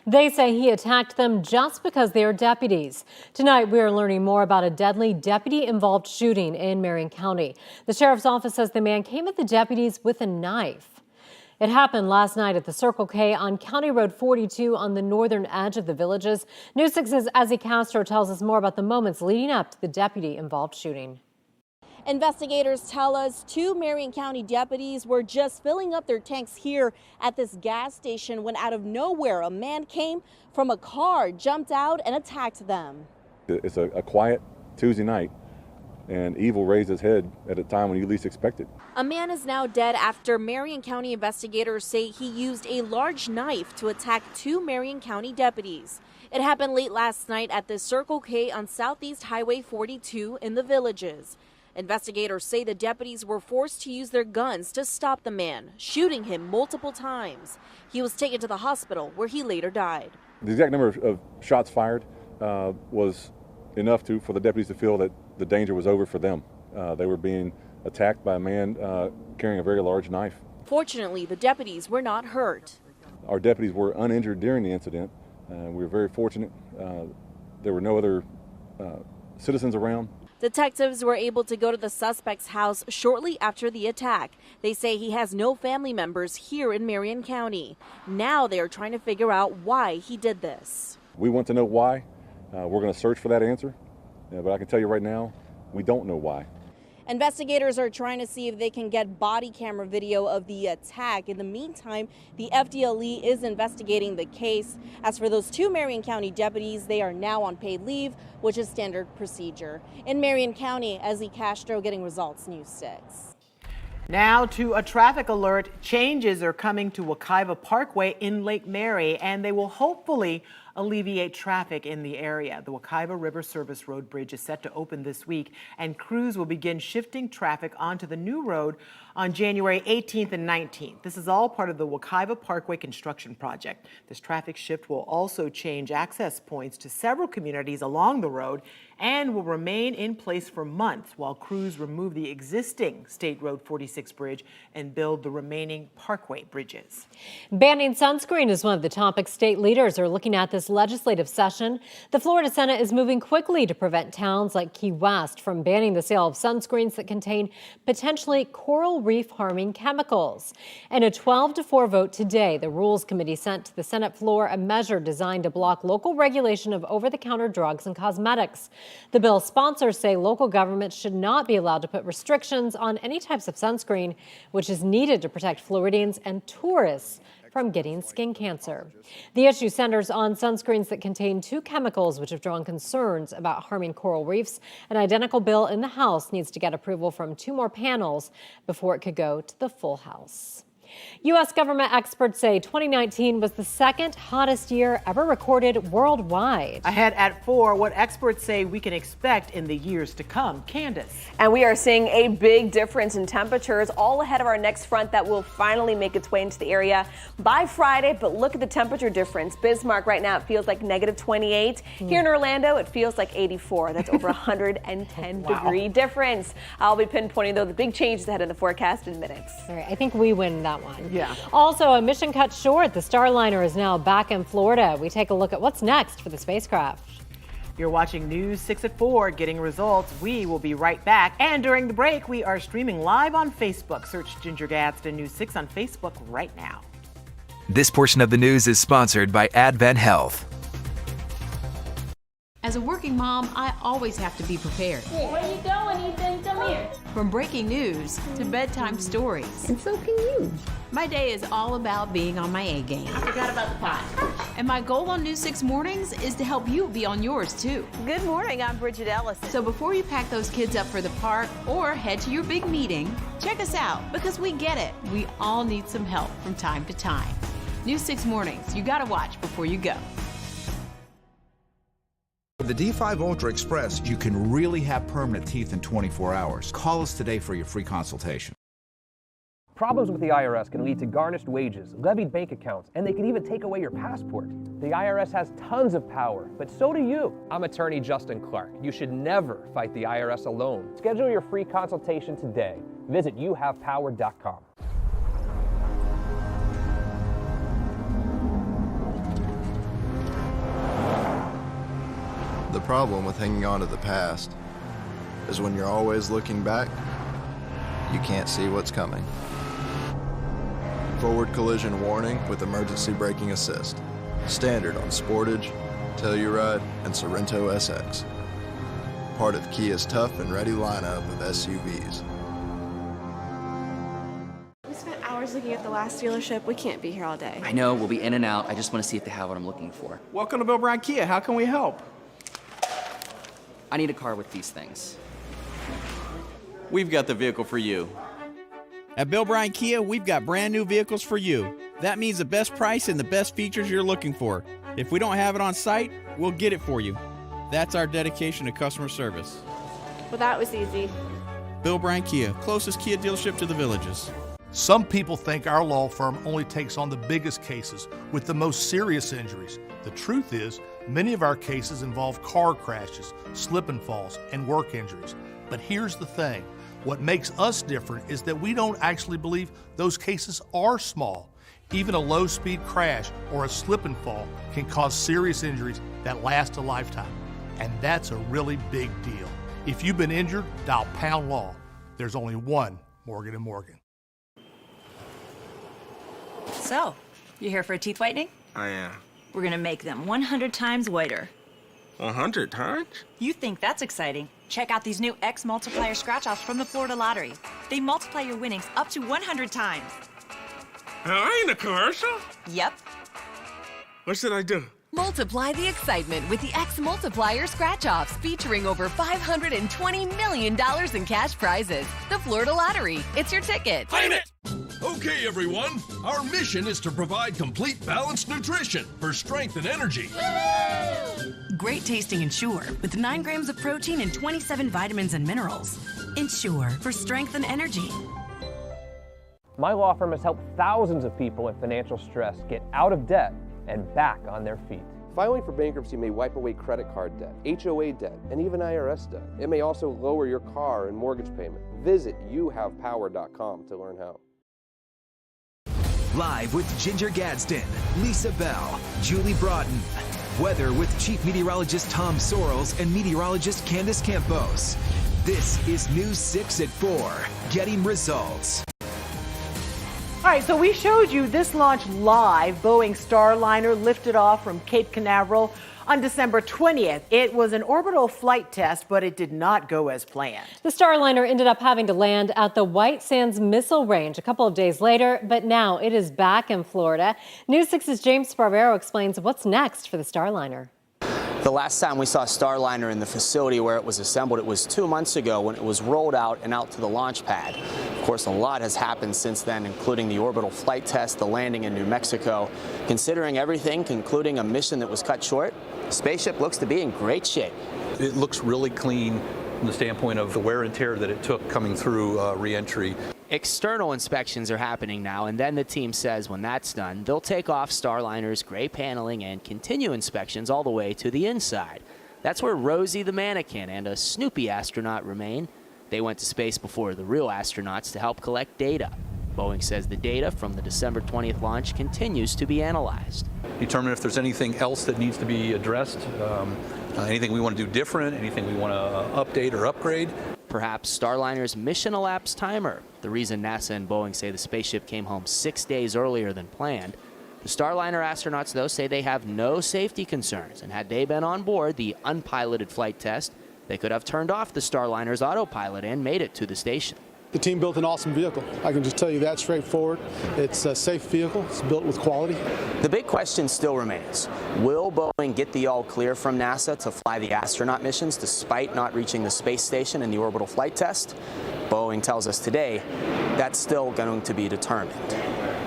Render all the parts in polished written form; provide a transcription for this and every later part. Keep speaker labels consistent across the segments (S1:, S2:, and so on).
S1: They say he attacked them just because they are deputies. Tonight, we are learning more about a deadly deputy-involved shooting in Marion County. The sheriff's office says the man came at the deputies with a knife. It happened last night at the Circle K on County Road 42 on the northern edge of the Villages. News 6's Ezzy Castro tells us more about the moments leading up to the deputy-involved shooting.
S2: Investigators tell us 2 Marion County deputies were just filling up their tanks here at this gas station when out of nowhere a man came from a car, jumped out and attacked them.
S3: It's a quiet Tuesday night and evil raised its head at a time when you least expect it.
S2: A man is now dead after Marion County investigators say he used a large knife to attack 2 Marion County deputies. It happened late last night at the Circle K on Southeast Highway 42 in the Villages. Investigators say the deputies were forced to use their guns to stop the man, shooting him multiple times. He was taken to the hospital where he later died.
S3: The exact number of shots fired was enough for the deputies to feel that the danger was over for them. They were being attacked by a man carrying a very large knife.
S2: Fortunately, the deputies were not hurt.
S3: Our deputies were uninjured during the incident. We were very fortunate. There were no other citizens around.
S2: Detectives were able to go to the suspect's house shortly after the attack. They say he has no family members here in Marion County. Now they are trying to figure out why he did this.
S3: We want to know why. We're going to search for that answer. But I can tell you right now, we don't know why.
S2: Investigators are trying to see if they can get body camera video of the attack. In the meantime, the FDLE is investigating the case. As for those 2 Marion County deputies, they are now on paid leave, which is standard procedure. In Marion County, Ezzy Castro, Getting Results, News 6.
S4: Now to a traffic alert. Changes are coming to Wekiva Parkway in Lake Mary, and they will hopefully alleviate traffic in the area. The Wekiva River Service Road Bridge is set to open this week, and crews will begin shifting traffic onto the new road on January 18th and 19th. This is all part of the Wekiva Parkway construction project. This traffic shift will also change access points to several communities along the road and will remain in place for months while crews remove the existing State Road 46 bridge and build the remaining parkway bridges.
S1: Banning sunscreen is one of the topics state leaders are looking at this legislative session. The Florida Senate is moving quickly to prevent towns like Key West from banning the sale of sunscreens that contain potentially coral reef harming chemicals. In a 12-4 vote today, the Rules Committee sent to the Senate floor a measure designed to block local regulation of over-the-counter drugs and cosmetics. The bill's sponsors say local governments should not be allowed to put restrictions on any types of sunscreen, which is needed to protect Floridians and tourists from getting skin cancer. The issue centers on sunscreens that contain 2 chemicals which have drawn concerns about harming coral reefs. An identical bill in the House needs to get approval from 2 more panels before it could go to the full House. U.S. government experts say 2019 was the 2nd hottest year ever recorded worldwide.
S4: Ahead at 4, what experts say we can expect in the years to come. Candace.
S5: And we are seeing a big difference in temperatures all ahead of our next front that will finally make its way into the area by Friday. But look at the temperature difference. Bismarck right now, it feels like -28. Here in Orlando, it feels like 84. That's over 110 degree difference. I'll be pinpointing, though, the big changes ahead in the forecast in minutes.
S1: All right, I think we win that one.
S4: Yeah.
S1: Also, a mission cut short. The Starliner is now back in Florida. We take a look at what's next for the spacecraft.
S4: You're watching News 6 at 4, Getting Results. We will be right back. And during the break, we are streaming live on Facebook. Search Ginger Gadsden News 6 on Facebook right now.
S6: This portion of the news is sponsored by Advent Health.
S7: As a working mom, I always have to be prepared.
S8: Where you going, Ethan? Come here.
S7: From breaking news to bedtime stories.
S8: And so can you.
S7: My day is all about being on my A game.
S8: I forgot about the pot.
S7: And my goal on News 6 Mornings is to help you be on yours too.
S5: Good morning, I'm Bridget Ellis.
S7: So before you pack those kids up for the park or head to your big meeting, check us out because we get it. We all need some help from time to time. News 6 Mornings, you gotta watch before you go.
S9: With the D5 Ultra Express, you can really have permanent teeth in 24 hours. Call us today for your free consultation.
S10: Problems with the IRS can lead to garnished wages, levied bank accounts, and they can even take away your passport. The IRS has tons of power, but so do you. I'm attorney Justin Clark. You should never fight the IRS alone. Schedule your free consultation today. Visit youhavepower.com.
S11: The problem with hanging on to the past is when you're always looking back, you can't see what's coming. Forward collision warning with emergency braking assist. Standard on Sportage, Telluride, and Sorento SX. Part of Kia's tough and ready lineup of SUVs.
S12: We spent hours looking at the last dealership. We can't be here all day.
S13: I know, we'll be in and out. I just want to see if they have what I'm looking for.
S14: Welcome to Bill Brown Kia. How can we help?
S13: I need a car with these things.
S15: We've got the vehicle for you.
S16: At Bill Bryant Kia, we've got brand new vehicles for you. That means the best price and the best features you're looking for. If we don't have it on site, we'll get it for you. That's our dedication to customer service.
S12: Well, that was easy.
S16: Bill Bryant Kia, closest Kia dealership to the Villages.
S17: Some people think our law firm only takes on the biggest cases with the most serious injuries. The truth is, many of our cases involve car crashes, slip and falls, and work injuries. But here's the thing. What makes us different is that we don't actually believe those cases are small. Even a low-speed crash or a slip and fall can cause serious injuries that last a lifetime. And that's a really big deal. If you've been injured, dial Pound Law. There's only one Morgan & Morgan.
S18: So, you here for a teeth whitening?
S19: I am.
S18: We're gonna make them 100 times whiter.
S19: 100 times?
S18: You think that's exciting? Check out these new X Multiplier scratch-offs from the Florida Lottery. They multiply your winnings up to 100 times.
S19: I ain't a commercial?
S18: Yep.
S19: What should I do?
S20: Multiply the excitement with the X Multiplier Scratch-Offs, featuring over $520 million in cash prizes. The Florida Lottery. It's your ticket.
S21: Claim it! Okay, everyone. Our mission is to provide complete balanced nutrition for strength and energy.
S22: Great tasting Ensure with 9 grams of protein and 27 vitamins and minerals. Ensure for strength and energy.
S10: My law firm has helped thousands of people in financial stress get out of debt and back on their feet.
S23: Filing for bankruptcy may wipe away credit card debt, HOA debt, and even IRS debt. It may also lower your car and mortgage payment. Visit youhavepower.com to learn how.
S6: Live with Ginger Gadsden, Lisa Bell, Julie Broughton. Weather with Chief Meteorologist Tom Sorrells and Meteorologist Candace Campos. This is News 6 at 4, getting results.
S4: All right, so we showed you this launch live. Boeing Starliner lifted off from Cape Canaveral on December 20th. It was an orbital flight test, but it did not go as planned.
S1: The Starliner ended up having to land at the White Sands Missile Range a couple of days later, but now it is back in Florida. News 6's James Sparvero explains what's next for the Starliner.
S24: The last time we saw Starliner in the facility where it was assembled, it was 2 months ago when it was rolled out and out to the launch pad. Of course, a lot has happened since then, including the orbital flight test, the landing in New Mexico. Considering everything, concluding a mission that was cut short, the spaceship looks to be in great shape.
S25: It looks really clean from the standpoint of the wear and tear that it took coming through re-entry.
S24: External inspections are happening now, and then the team says when that's done, they'll take off Starliner's gray paneling and continue inspections all the way to the inside. That's where Rosie the mannequin and a Snoopy astronaut remain. They went to space before the real astronauts to help collect data. Boeing says the data from the December 20th launch continues to be analyzed.
S25: Determine if there's anything else that needs to be addressed, anything we want to do different, anything we want to update or upgrade.
S24: Perhaps Starliner's mission elapsed timer, the reason NASA and Boeing say the spaceship came home 6 days earlier than planned. The Starliner astronauts, though, say they have no safety concerns, and had they been on board the unpiloted flight test, they could have turned off the Starliner's autopilot and made it to the station.
S26: The team built an awesome vehicle. I can just tell you that straightforward. It's a safe vehicle. It's built with quality.
S24: The big question still remains. Will Boeing get the all clear from NASA to fly the astronaut missions despite not reaching the space station in the orbital flight test? Boeing tells us today that's still going to be determined.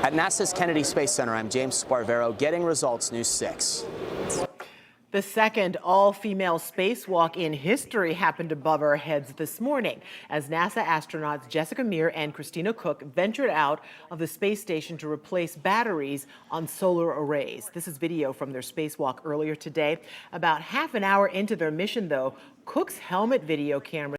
S24: At NASA's Kennedy Space Center, I'm James Sparvero, getting results, News 6.
S4: The second all-female spacewalk in history happened above our heads this morning as NASA astronauts Jessica Meir and Christina Koch ventured out of the space station to replace batteries on solar arrays. This is video from their spacewalk earlier today. About half an hour into their mission, though, Koch's helmet video camera